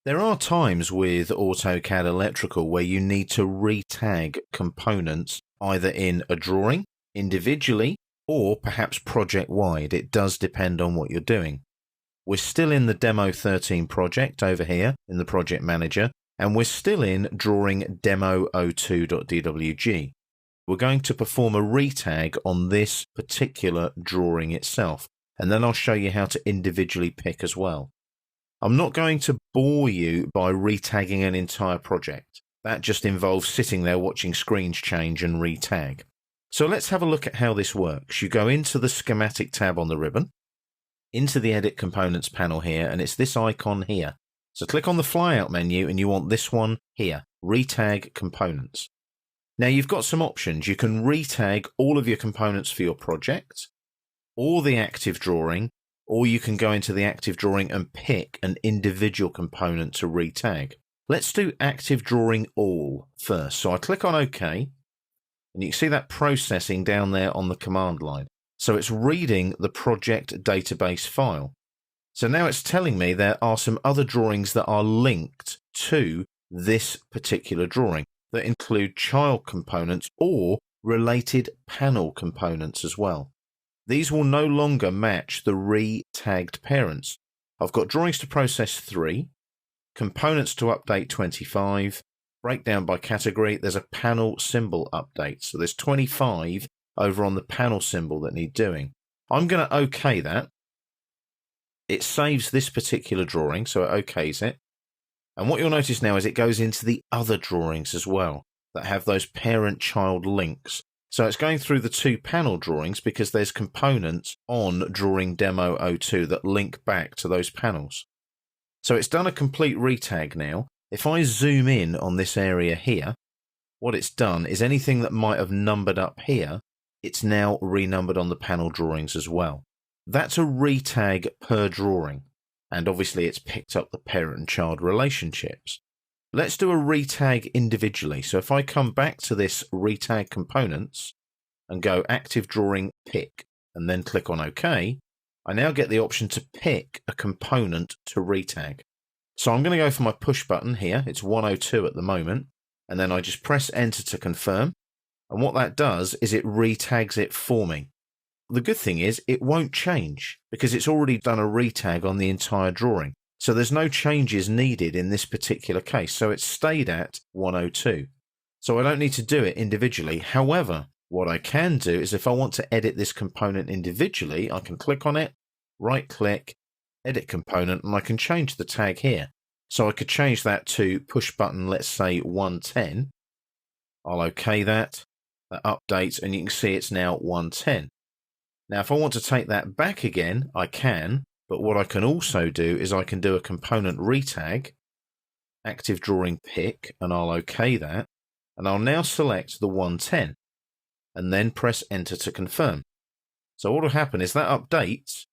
There are times with AutoCAD Electrical where you need to retag components either in a drawing, individually, or perhaps project-wide. It does depend on what you're doing. We're still in the Demo 13 project over here in the Project Manager, and we're still in drawing demo02.dwg. We're going to perform a retag on this particular drawing itself, and then I'll show you how to individually pick as well. I'm not going to bore you by retagging an entire project. That just involves sitting there watching screens change and retag. So let's have a look at how this works. You go into the Schematic tab on the ribbon, into the Edit Components panel here, and it's this icon here. So click on the flyout menu and you want this one here, Retag Components. Now you've got some options. You can retag all of your components for your project, or the active drawing, or you can go into the active drawing and pick an individual component to retag. Let's do active drawing all first. So I click on OK, and you can see that processing down there on the command line. So it's reading the project database file. So now it's telling me there are some other drawings that are linked to this particular drawing that include child components or related panel components as well. These will no longer match the re-tagged parents. I've got drawings to process 3, components to update 25, breakdown by category. There's a panel symbol update. So there's 25 over on the panel symbol that need doing. I'm going to OK that. It saves this particular drawing, so it OKs it. And what you'll notice now is it goes into the other drawings as well that have those parent-child links. So it's going through the 2 panel drawings because there's components on drawing demo 02 that link back to those panels. So it's done a complete retag now. If I zoom in on this area here, what it's done is anything that might have numbered up here, it's now renumbered on the panel drawings as well. That's a retag per drawing, and obviously it's picked up the parent and child relationships. Let's do a retag individually. So if I come back to this retag components and go active drawing pick and then click on OK, I now get the option to pick a component to retag. So I'm going to go for my push button here. It's 102 at the moment. And then I just press enter to confirm. And what that does is it retags it for me. The good thing is it won't change because it's already done a retag on the entire drawing. So there's no changes needed in this particular case. So it's stayed at 102. So I don't need to do it individually. However, what I can do is if I want to edit this component individually, I can click on it, right click, edit component, and I can change the tag here. So I could change that to push button, let's say 110. I'll OK that updates, and you can see it's now 110. Now, if I want to take that back again, I can, but what I can also do is I can do a component retag, active drawing pick, and I'll OK that, and I'll now select the 110, and then press enter to confirm. So what will happen is that updates,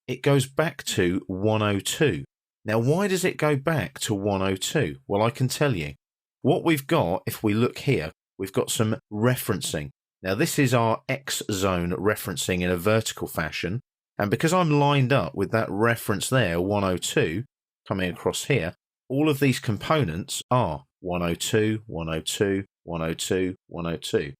it goes back to 102. Now, why does it go back to 102? Well, I can tell you. What we've got, if we look here, we've got some referencing. Now, this is our X zone referencing in a vertical fashion. And because I'm lined up with that reference there, 102, coming across here, all of these components are 102, 102, 102, 102.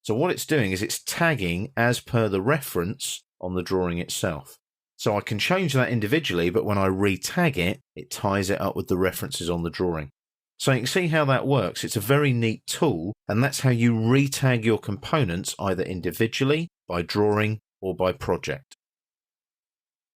So what it's doing is it's tagging as per the reference on the drawing itself. So I can change that individually, but when I retag it, it ties it up with the references on the drawing. So you can see how that works. It's a very neat tool, and that's how you retag your components either individually, by drawing, or by project.